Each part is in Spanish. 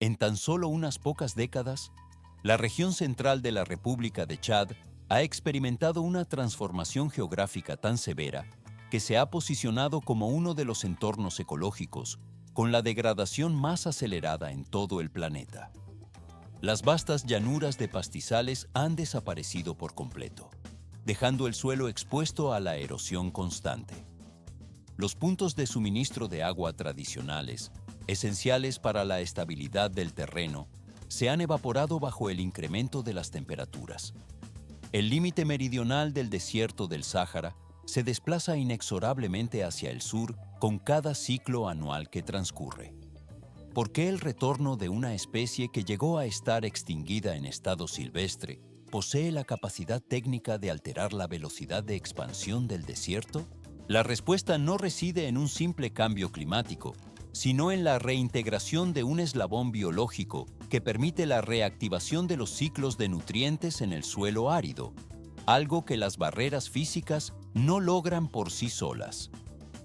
En tan solo unas pocas décadas, la región central de la República de Chad ha experimentado una transformación geográfica tan severa que se ha posicionado como uno de los entornos ecológicos con la degradación más acelerada en todo el planeta. Las vastas llanuras de pastizales han desaparecido por completo, dejando el suelo expuesto a la erosión constante. Los puntos de suministro de agua tradicionales, esenciales para la estabilidad del terreno, se han evaporado bajo el incremento de las temperaturas. El límite meridional del desierto del Sáhara se desplaza inexorablemente hacia el sur con cada ciclo anual que transcurre. ¿Por qué el retorno de una especie que llegó a estar extinguida en estado silvestre posee la capacidad técnica de alterar la velocidad de expansión del desierto? La respuesta no reside en un simple cambio climático, sino en la reintegración de un eslabón biológico que permite la reactivación de los ciclos de nutrientes en el suelo árido, algo que las barreras físicas no logran por sí solas.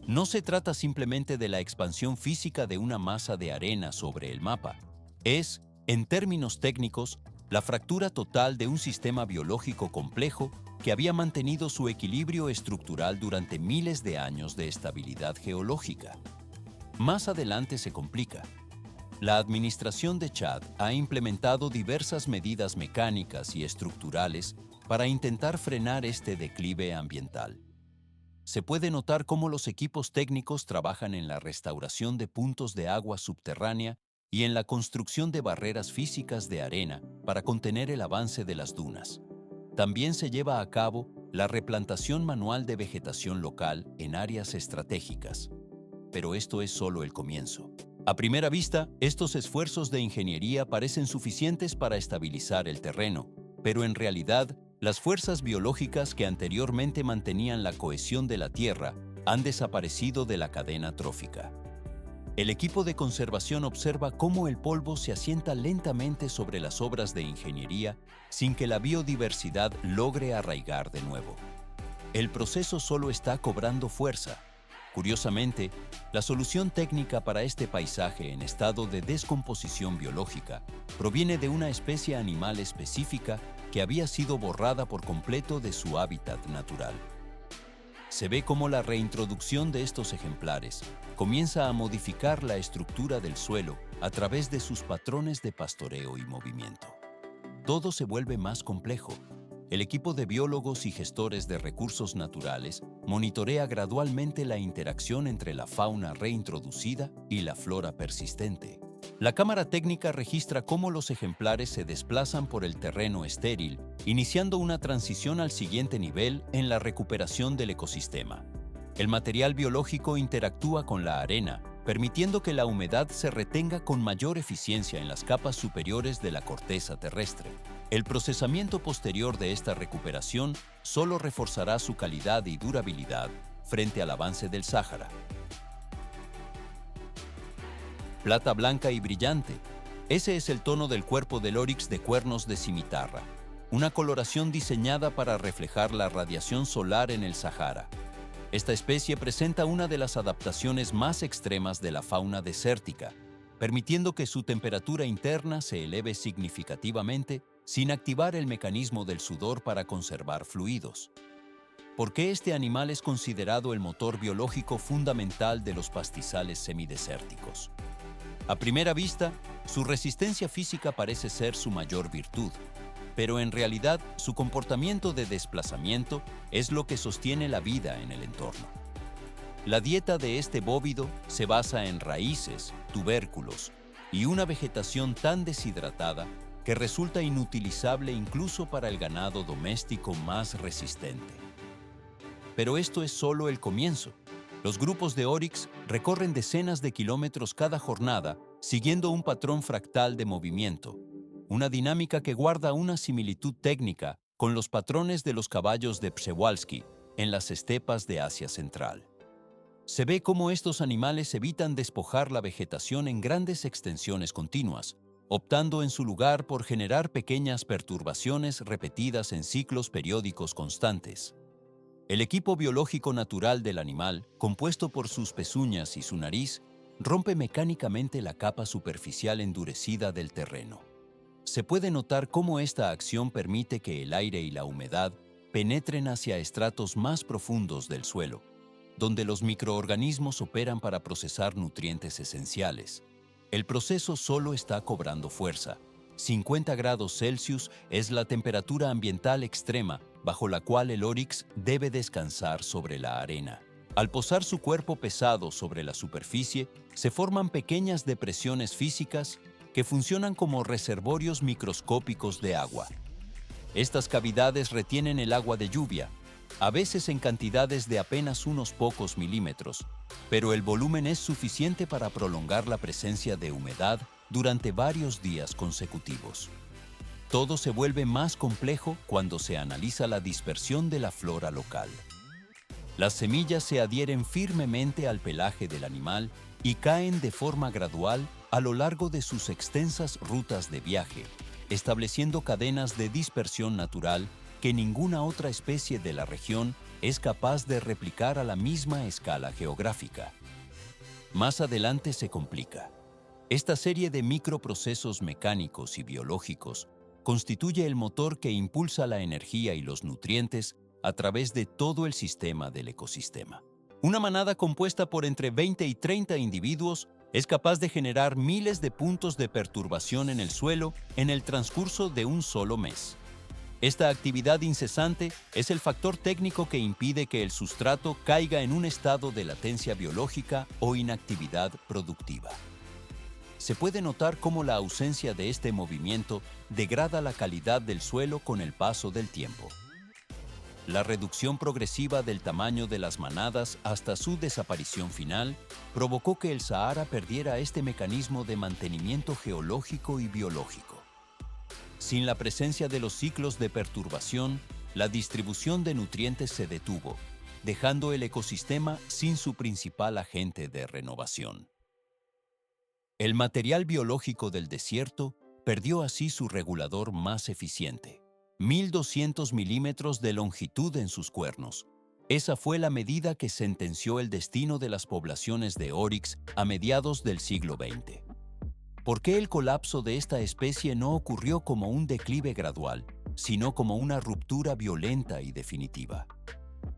No se trata simplemente de la expansión física de una masa de arena sobre el mapa. Es, en términos técnicos, la fractura total de un sistema biológico complejo que había mantenido su equilibrio estructural durante miles de años de estabilidad geológica. Más adelante se complica. La administración de Chad ha implementado diversas medidas mecánicas y estructurales para intentar frenar este declive ambiental. Se puede notar cómo los equipos técnicos trabajan en la restauración de puntos de agua subterránea y en la construcción de barreras físicas de arena para contener el avance de las dunas. También se lleva a cabo la replantación manual de vegetación local en áreas estratégicas. Pero esto es solo el comienzo. A primera vista, estos esfuerzos de ingeniería parecen suficientes para estabilizar el terreno, pero en realidad, las fuerzas biológicas que anteriormente mantenían la cohesión de la Tierra han desaparecido de la cadena trófica. El equipo de conservación observa cómo el polvo se asienta lentamente sobre las obras de ingeniería sin que la biodiversidad logre arraigar de nuevo. El proceso solo está cobrando fuerza. Curiosamente, la solución técnica para este paisaje en estado de descomposición biológica proviene de una especie animal específica que había sido borrada por completo de su hábitat natural. Se ve cómo la reintroducción de estos ejemplares comienza a modificar la estructura del suelo a través de sus patrones de pastoreo y movimiento. Todo se vuelve más complejo. El equipo de biólogos y gestores de recursos naturales monitorea gradualmente la interacción entre la fauna reintroducida y la flora persistente. La cámara técnica registra cómo los ejemplares se desplazan por el terreno estéril, iniciando una transición al siguiente nivel en la recuperación del ecosistema. El material biológico interactúa con la arena, permitiendo que la humedad se retenga con mayor eficiencia en las capas superiores de la corteza terrestre. El procesamiento posterior de esta recuperación solo reforzará su calidad y durabilidad frente al avance del Sáhara. Plata blanca y brillante. Ese es el tono del cuerpo del oryx de cuernos de cimitarra, una coloración diseñada para reflejar la radiación solar en el Sahara. Esta especie presenta una de las adaptaciones más extremas de la fauna desértica, permitiendo que su temperatura interna se eleve significativamente sin activar el mecanismo del sudor para conservar fluidos. ¿Por qué este animal es considerado el motor biológico fundamental de los pastizales semidesérticos? A primera vista, su resistencia física parece ser su mayor virtud, pero en realidad su comportamiento de desplazamiento es lo que sostiene la vida en el entorno. La dieta de este bóvido se basa en raíces, tubérculos y una vegetación tan deshidratada que resulta inutilizable incluso para el ganado doméstico más resistente. Pero esto es solo el comienzo. Los grupos de oryx recorren decenas de kilómetros cada jornada siguiendo un patrón fractal de movimiento, una dinámica que guarda una similitud técnica con los patrones de los caballos de Przewalski en las estepas de Asia Central. Se ve cómo estos animales evitan despojar la vegetación en grandes extensiones continuas, optando en su lugar por generar pequeñas perturbaciones repetidas en ciclos periódicos constantes. El equipo biológico natural del animal, compuesto por sus pezuñas y su nariz, rompe mecánicamente la capa superficial endurecida del terreno. Se puede notar cómo esta acción permite que el aire y la humedad penetren hacia estratos más profundos del suelo, donde los microorganismos operan para procesar nutrientes esenciales. El proceso solo está cobrando fuerza. 50 grados Celsius es la temperatura ambiental extrema bajo la cual el Oryx debe descansar sobre la arena. Al posar su cuerpo pesado sobre la superficie, se forman pequeñas depresiones físicas que funcionan como reservorios microscópicos de agua. Estas cavidades retienen el agua de lluvia, a veces en cantidades de apenas unos pocos milímetros, pero el volumen es suficiente para prolongar la presencia de humedad durante varios días consecutivos. Todo se vuelve más complejo cuando se analiza la dispersión de la flora local. Las semillas se adhieren firmemente al pelaje del animal y caen de forma gradual a lo largo de sus extensas rutas de viaje, estableciendo cadenas de dispersión natural que ninguna otra especie de la región es capaz de replicar a la misma escala geográfica. Más adelante se complica. Esta serie de microprocesos mecánicos y biológicos constituye el motor que impulsa la energía y los nutrientes a través de todo el sistema del ecosistema. Una manada compuesta por entre 20 y 30 individuos es capaz de generar miles de puntos de perturbación en el suelo en el transcurso de un solo mes. Esta actividad incesante es el factor técnico que impide que el sustrato caiga en un estado de latencia biológica o inactividad productiva. Se puede notar cómo la ausencia de este movimiento degrada la calidad del suelo con el paso del tiempo. La reducción progresiva del tamaño de las manadas hasta su desaparición final provocó que el Sahara perdiera este mecanismo de mantenimiento geológico y biológico. Sin la presencia de los ciclos de perturbación, la distribución de nutrientes se detuvo, dejando el ecosistema sin su principal agente de renovación. El material biológico del desierto perdió así su regulador más eficiente. 1.200 milímetros de longitud en sus cuernos. Esa fue la medida que sentenció el destino de las poblaciones de Oryx a mediados del siglo XX. ¿Por qué el colapso de esta especie no ocurrió como un declive gradual, sino como una ruptura violenta y definitiva?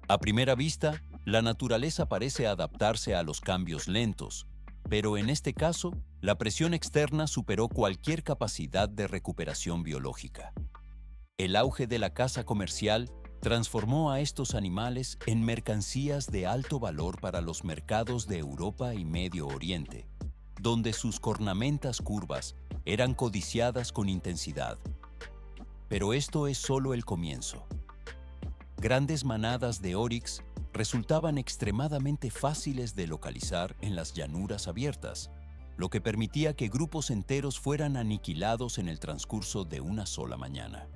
A primera vista, la naturaleza parece adaptarse a los cambios lentos, pero en este caso, la presión externa superó cualquier capacidad de recuperación biológica. El auge de la caza comercial transformó a estos animales en mercancías de alto valor para los mercados de Europa y Medio Oriente, donde sus cornamentas curvas eran codiciadas con intensidad. Pero esto es solo el comienzo. Grandes manadas de Oryx resultaban extremadamente fáciles de localizar en las llanuras abiertas, lo que permitía que grupos enteros fueran aniquilados en el transcurso de una sola mañana.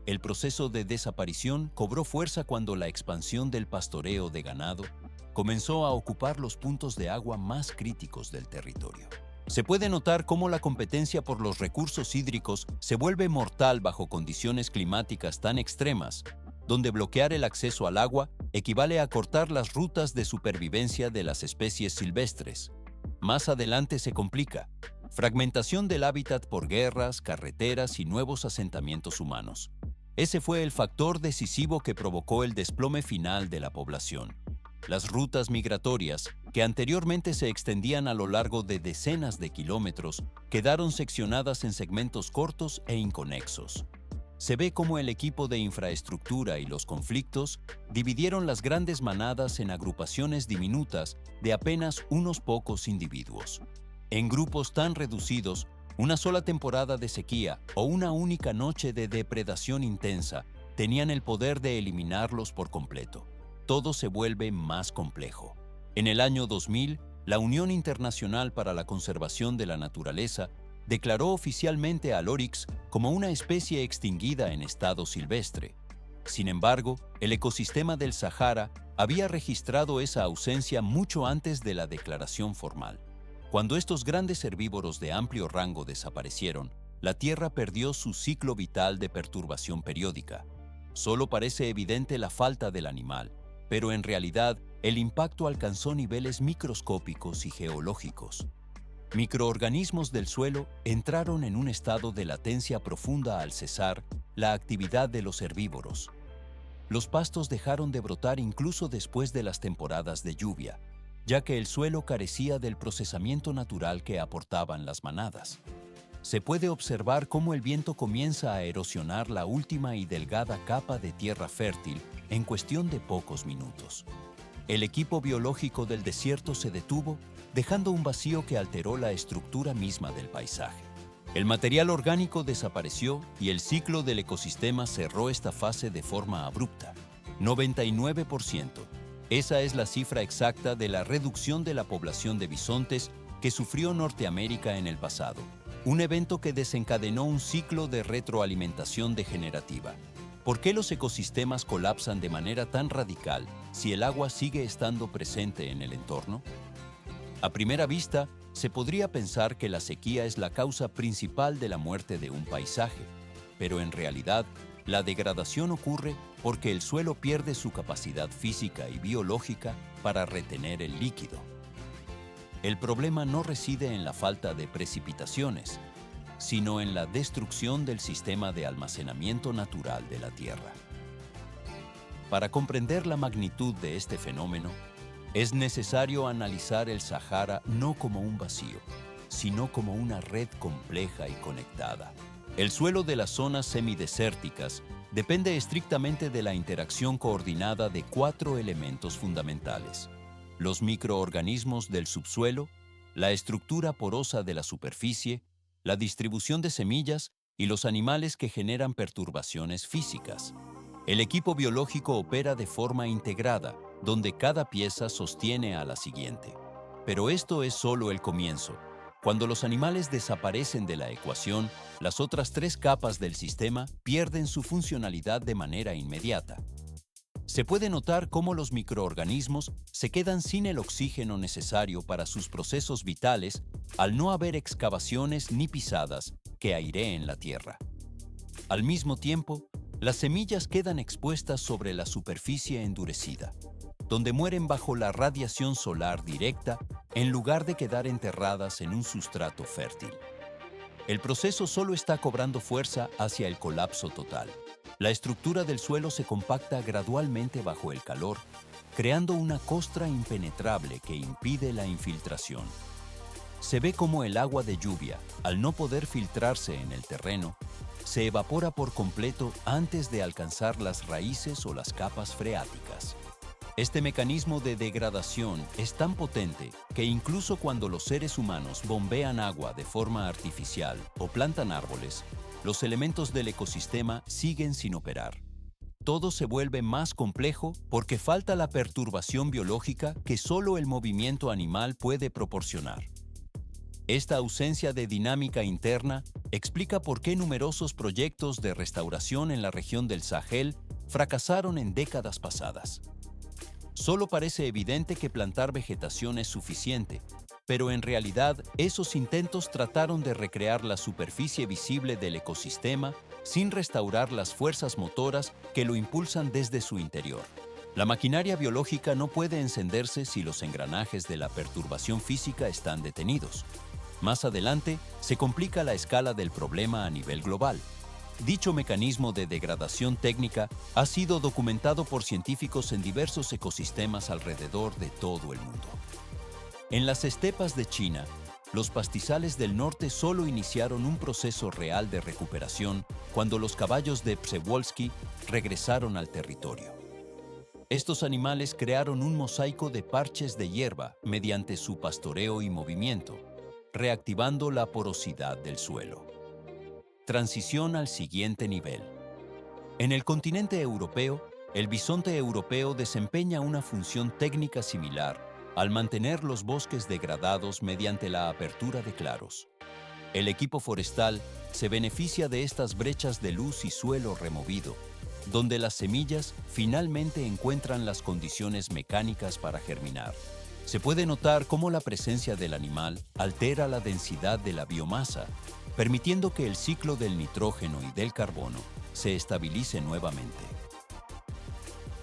El proceso de desaparición cobró fuerza cuando la expansión del pastoreo de ganado comenzó a ocupar los puntos de agua más críticos del territorio. Se puede notar cómo la competencia por los recursos hídricos se vuelve mortal bajo condiciones climáticas tan extremas, donde bloquear el acceso al agua equivale a cortar las rutas de supervivencia de las especies silvestres. Más adelante se complica. Fragmentación del hábitat por guerras, carreteras y nuevos asentamientos humanos. Ese fue el factor decisivo que provocó el desplome final de la población. Las rutas migratorias, que anteriormente se extendían a lo largo de decenas de kilómetros, quedaron seccionadas en segmentos cortos e inconexos. Se ve cómo el equipo de infraestructura y los conflictos dividieron las grandes manadas en agrupaciones diminutas de apenas unos pocos individuos. En grupos tan reducidos, una sola temporada de sequía o una única noche de depredación intensa tenían el poder de eliminarlos por completo. Todo se vuelve más complejo. En el año 2000, la Unión Internacional para la Conservación de la Naturaleza declaró oficialmente al Oryx como una especie extinguida en estado silvestre. Sin embargo, el ecosistema del Sahara había registrado esa ausencia mucho antes de la declaración formal. Cuando estos grandes herbívoros de amplio rango desaparecieron, la Tierra perdió su ciclo vital de perturbación periódica. Solo parece evidente la falta del animal, pero en realidad el impacto alcanzó niveles microscópicos y geológicos. Microorganismos del suelo entraron en un estado de latencia profunda al cesar la actividad de los herbívoros. Los pastos dejaron de brotar incluso después de las temporadas de lluvia, ya que el suelo carecía del procesamiento natural que aportaban las manadas. Se puede observar cómo el viento comienza a erosionar la última y delgada capa de tierra fértil en cuestión de pocos minutos. El equipo biológico del desierto se detuvo, dejando un vacío que alteró la estructura misma del paisaje. El material orgánico desapareció y el ciclo del ecosistema cerró esta fase de forma abrupta. 99%. Esa es la cifra exacta de la reducción de la población de bisontes que sufrió Norteamérica en el pasado. Un evento que desencadenó un ciclo de retroalimentación degenerativa. ¿Por qué los ecosistemas colapsan de manera tan radical si el agua sigue estando presente en el entorno? A primera vista, se podría pensar que la sequía es la causa principal de la muerte de un paisaje, pero en realidad, la degradación ocurre porque el suelo pierde su capacidad física y biológica para retener el líquido. El problema no reside en la falta de precipitaciones, sino en la destrucción del sistema de almacenamiento natural de la Tierra. Para comprender la magnitud de este fenómeno, es necesario analizar el Sahara no como un vacío, sino como una red compleja y conectada. El suelo de las zonas semidesérticas depende estrictamente de la interacción coordinada de 4 elementos fundamentales: los microorganismos del subsuelo, la estructura porosa de la superficie, la distribución de semillas y los animales que generan perturbaciones físicas. El equipo biológico opera de forma integrada, donde cada pieza sostiene a la siguiente. Pero esto es solo el comienzo. Cuando los animales desaparecen de la ecuación, las otras 3 capas del sistema pierden su funcionalidad de manera inmediata. Se puede notar cómo los microorganismos se quedan sin el oxígeno necesario para sus procesos vitales al no haber excavaciones ni pisadas que aireen la tierra. Al mismo tiempo, las semillas quedan expuestas sobre la superficie endurecida, donde mueren bajo la radiación solar directa en lugar de quedar enterradas en un sustrato fértil. El proceso solo está cobrando fuerza hacia el colapso total. La estructura del suelo se compacta gradualmente bajo el calor, creando una costra impenetrable que impide la infiltración. Se ve como el agua de lluvia, al no poder filtrarse en el terreno, se evapora por completo antes de alcanzar las raíces o las capas freáticas. Este mecanismo de degradación es tan potente que incluso cuando los seres humanos bombean agua de forma artificial o plantan árboles, los elementos del ecosistema siguen sin operar. Todo se vuelve más complejo porque falta la perturbación biológica que solo el movimiento animal puede proporcionar. Esta ausencia de dinámica interna explica por qué numerosos proyectos de restauración en la región del Sahel fracasaron en décadas pasadas. Solo parece evidente que plantar vegetación es suficiente, pero en realidad esos intentos trataron de recrear la superficie visible del ecosistema sin restaurar las fuerzas motoras que lo impulsan desde su interior. La maquinaria biológica no puede encenderse si los engranajes de la perturbación física están detenidos. Más adelante, se complica la escala del problema a nivel global. Dicho mecanismo de degradación técnica ha sido documentado por científicos en diversos ecosistemas alrededor de todo el mundo. En las estepas de China, los pastizales del norte solo iniciaron un proceso real de recuperación cuando los caballos de Przewalski regresaron al territorio. Estos animales crearon un mosaico de parches de hierba mediante su pastoreo y movimiento, reactivando la porosidad del suelo. Transición al siguiente nivel. En el continente europeo, el bisonte europeo desempeña una función técnica similar al mantener los bosques degradados mediante la apertura de claros. El equipo forestal se beneficia de estas brechas de luz y suelo removido, donde las semillas finalmente encuentran las condiciones mecánicas para germinar. Se puede notar cómo la presencia del animal altera la densidad de la biomasa, permitiendo que el ciclo del nitrógeno y del carbono se estabilice nuevamente.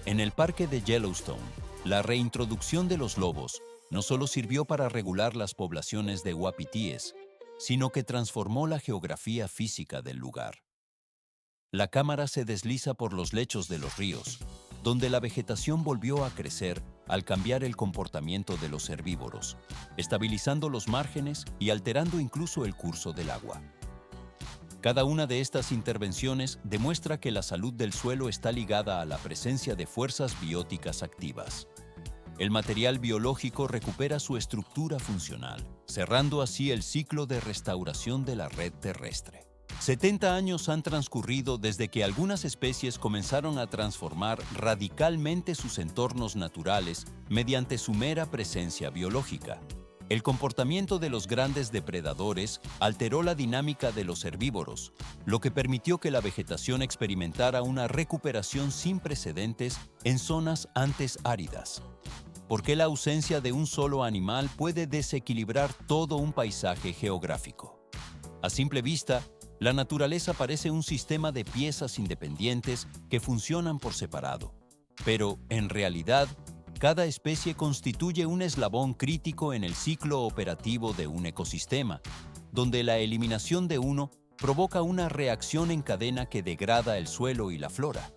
En el parque de Yellowstone, la reintroducción de los lobos no solo sirvió para regular las poblaciones de uapitíes, sino que transformó la geografía física del lugar. La cámara se desliza por los lechos de los ríos, donde la vegetación volvió a crecer al cambiar el comportamiento de los herbívoros, estabilizando los márgenes y alterando incluso el curso del agua. Cada una de estas intervenciones demuestra que la salud del suelo está ligada a la presencia de fuerzas bióticas activas. El material biológico recupera su estructura funcional, cerrando así el ciclo de restauración de la red terrestre. 70 años han transcurrido desde que algunas especies comenzaron a transformar radicalmente sus entornos naturales mediante su mera presencia biológica. El comportamiento de los grandes depredadores alteró la dinámica de los herbívoros, lo que permitió que la vegetación experimentara una recuperación sin precedentes en zonas antes áridas. ¿Por qué la ausencia de un solo animal puede desequilibrar todo un paisaje geográfico? A simple vista, la naturaleza parece un sistema de piezas independientes que funcionan por separado, pero, en realidad, cada especie constituye un eslabón crítico en el ciclo operativo de un ecosistema, donde la eliminación de uno provoca una reacción en cadena que degrada el suelo y la flora.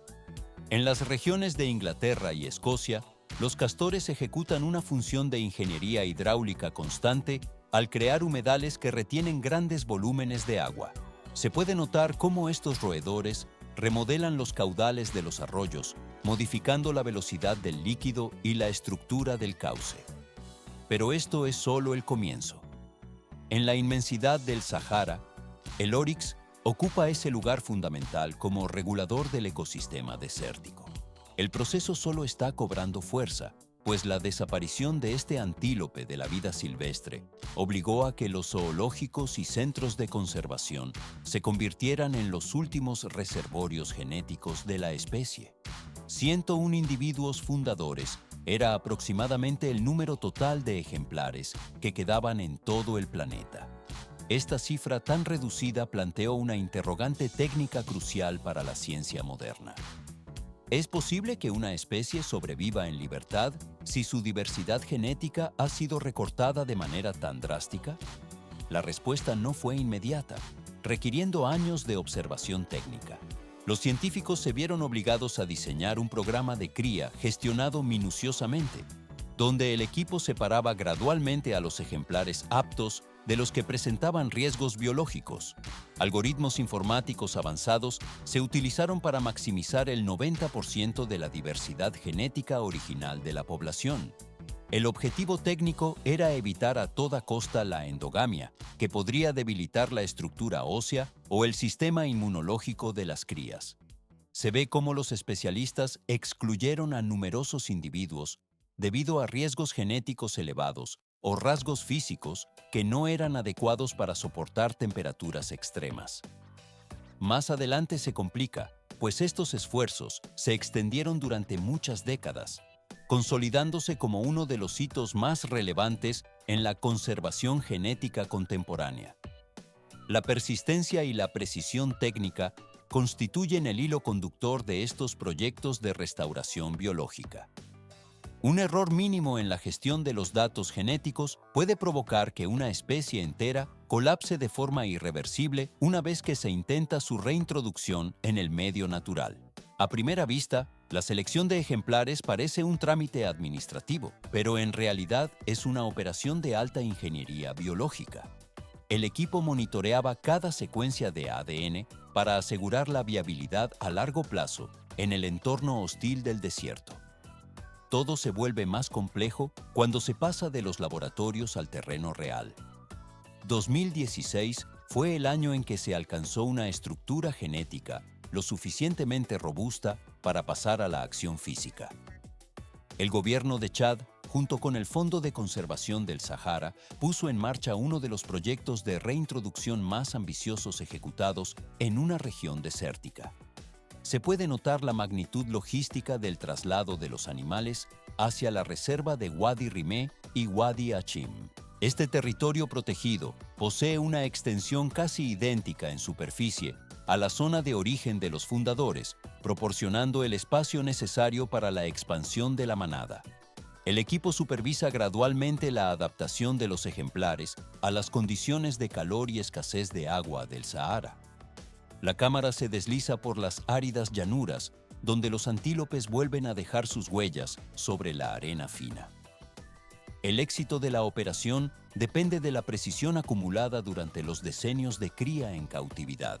En las regiones de Inglaterra y Escocia, los castores ejecutan una función de ingeniería hidráulica constante al crear humedales que retienen grandes volúmenes de agua. Se puede notar cómo estos roedores remodelan los caudales de los arroyos, modificando la velocidad del líquido y la estructura del cauce. Pero esto es solo el comienzo. En la inmensidad del Sahara, el oryx ocupa ese lugar fundamental como regulador del ecosistema desértico. El proceso solo está cobrando fuerza, pues la desaparición de este antílope de la vida silvestre obligó a que los zoológicos y centros de conservación se convirtieran en los últimos reservorios genéticos de la especie. 101 individuos fundadores era aproximadamente el número total de ejemplares que quedaban en todo el planeta. Esta cifra tan reducida planteó una interrogante técnica crucial para la ciencia moderna. ¿Es posible que una especie sobreviva en libertad si su diversidad genética ha sido recortada de manera tan drástica? La respuesta no fue inmediata, requiriendo años de observación técnica. Los científicos se vieron obligados a diseñar un programa de cría gestionado minuciosamente, donde el equipo separaba gradualmente a los ejemplares aptos de los que presentaban riesgos biológicos. Algoritmos informáticos avanzados se utilizaron para maximizar el 90% de la diversidad genética original de la población. El objetivo técnico era evitar a toda costa la endogamia, que podría debilitar la estructura ósea o el sistema inmunológico de las crías. Se ve cómo los especialistas excluyeron a numerosos individuos debido a riesgos genéticos elevados o rasgos físicos que no eran adecuados para soportar temperaturas extremas. Más adelante se complica, pues estos esfuerzos se extendieron durante muchas décadas, consolidándose como uno de los hitos más relevantes en la conservación genética contemporánea. La persistencia y la precisión técnica constituyen el hilo conductor de estos proyectos de restauración biológica. Un error mínimo en la gestión de los datos genéticos puede provocar que una especie entera colapse de forma irreversible una vez que se intenta su reintroducción en el medio natural. A primera vista, la selección de ejemplares parece un trámite administrativo, pero en realidad es una operación de alta ingeniería biológica. El equipo monitoreaba cada secuencia de ADN para asegurar la viabilidad a largo plazo en el entorno hostil del desierto. Todo se vuelve más complejo cuando se pasa de los laboratorios al terreno real. 2016 fue el año en que se alcanzó una estructura genética lo suficientemente robusta para pasar a la acción física. El gobierno de Chad, junto con el Fondo de Conservación del Sahara, puso en marcha uno de los proyectos de reintroducción más ambiciosos ejecutados en una región desértica. Se puede notar la magnitud logística del traslado de los animales hacia la reserva de Wadi Rimé y Wadi Achim. Este territorio protegido posee una extensión casi idéntica en superficie a la zona de origen de los fundadores, proporcionando el espacio necesario para la expansión de la manada. El equipo supervisa gradualmente la adaptación de los ejemplares a las condiciones de calor y escasez de agua del Sahara. La cámara se desliza por las áridas llanuras, donde los antílopes vuelven a dejar sus huellas sobre la arena fina. El éxito de la operación depende de la precisión acumulada durante los decenios de cría en cautividad.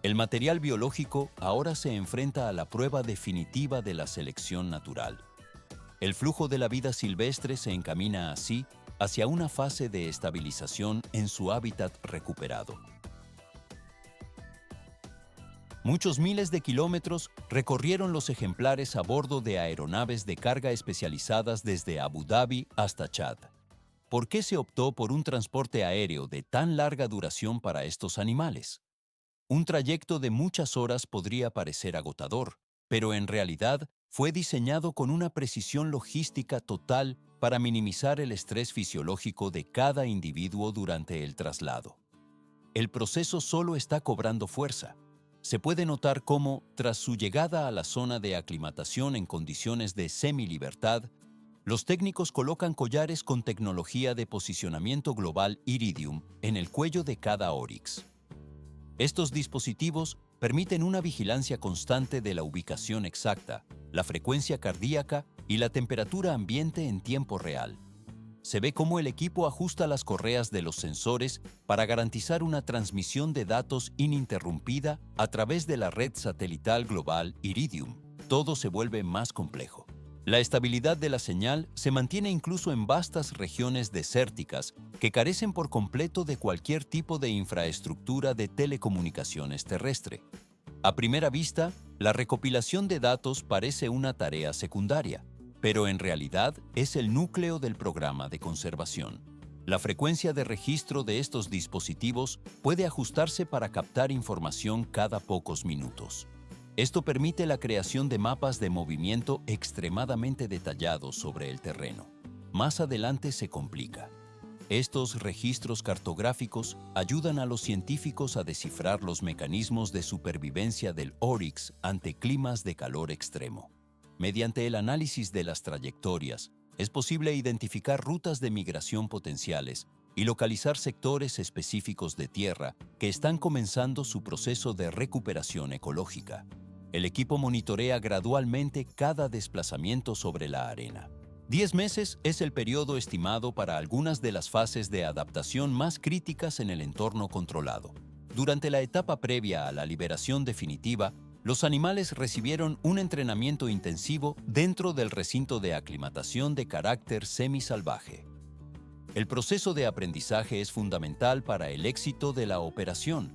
El material biológico ahora se enfrenta a la prueba definitiva de la selección natural. El flujo de la vida silvestre se encamina así hacia una fase de estabilización en su hábitat recuperado. Muchos miles de kilómetros recorrieron los ejemplares a bordo de aeronaves de carga especializadas desde Abu Dhabi hasta Chad. ¿Por qué se optó por un transporte aéreo de tan larga duración para estos animales? Un trayecto de muchas horas podría parecer agotador, pero en realidad fue diseñado con una precisión logística total para minimizar el estrés fisiológico de cada individuo durante el traslado. El proceso solo está cobrando fuerza. Se puede notar cómo, tras su llegada a la zona de aclimatación en condiciones de semilibertad, los técnicos colocan collares con tecnología de posicionamiento global Iridium en el cuello de cada oryx. Estos dispositivos permiten una vigilancia constante de la ubicación exacta, la frecuencia cardíaca y la temperatura ambiente en tiempo real. Se ve cómo el equipo ajusta las correas de los sensores para garantizar una transmisión de datos ininterrumpida a través de la red satelital global Iridium. Todo se vuelve más complejo. La estabilidad de la señal se mantiene incluso en vastas regiones desérticas que carecen por completo de cualquier tipo de infraestructura de telecomunicaciones terrestre. A primera vista, la recopilación de datos parece una tarea secundaria, pero en realidad es el núcleo del programa de conservación. La frecuencia de registro de estos dispositivos puede ajustarse para captar información cada pocos minutos. Esto permite la creación de mapas de movimiento extremadamente detallados sobre el terreno. Más adelante se complica. Estos registros cartográficos ayudan a los científicos a descifrar los mecanismos de supervivencia del oryx ante climas de calor extremo. Mediante el análisis de las trayectorias, es posible identificar rutas de migración potenciales y localizar sectores específicos de tierra que están comenzando su proceso de recuperación ecológica. El equipo monitorea gradualmente cada desplazamiento sobre la arena. 10 meses es el periodo estimado para algunas de las fases de adaptación más críticas en el entorno controlado. Durante la etapa previa a la liberación definitiva, los animales recibieron un entrenamiento intensivo dentro del recinto de aclimatación de carácter semisalvaje. El proceso de aprendizaje es fundamental para el éxito de la operación.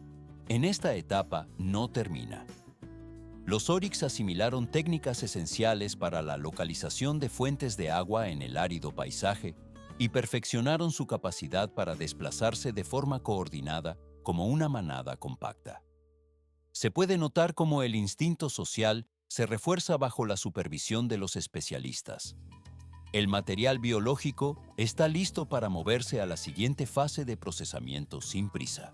En esta etapa no termina. Los oryx asimilaron técnicas esenciales para la localización de fuentes de agua en el árido paisaje y perfeccionaron su capacidad para desplazarse de forma coordinada como una manada compacta. Se puede notar cómo el instinto social se refuerza bajo la supervisión de los especialistas. El material biológico está listo para moverse a la siguiente fase de procesamiento sin prisa.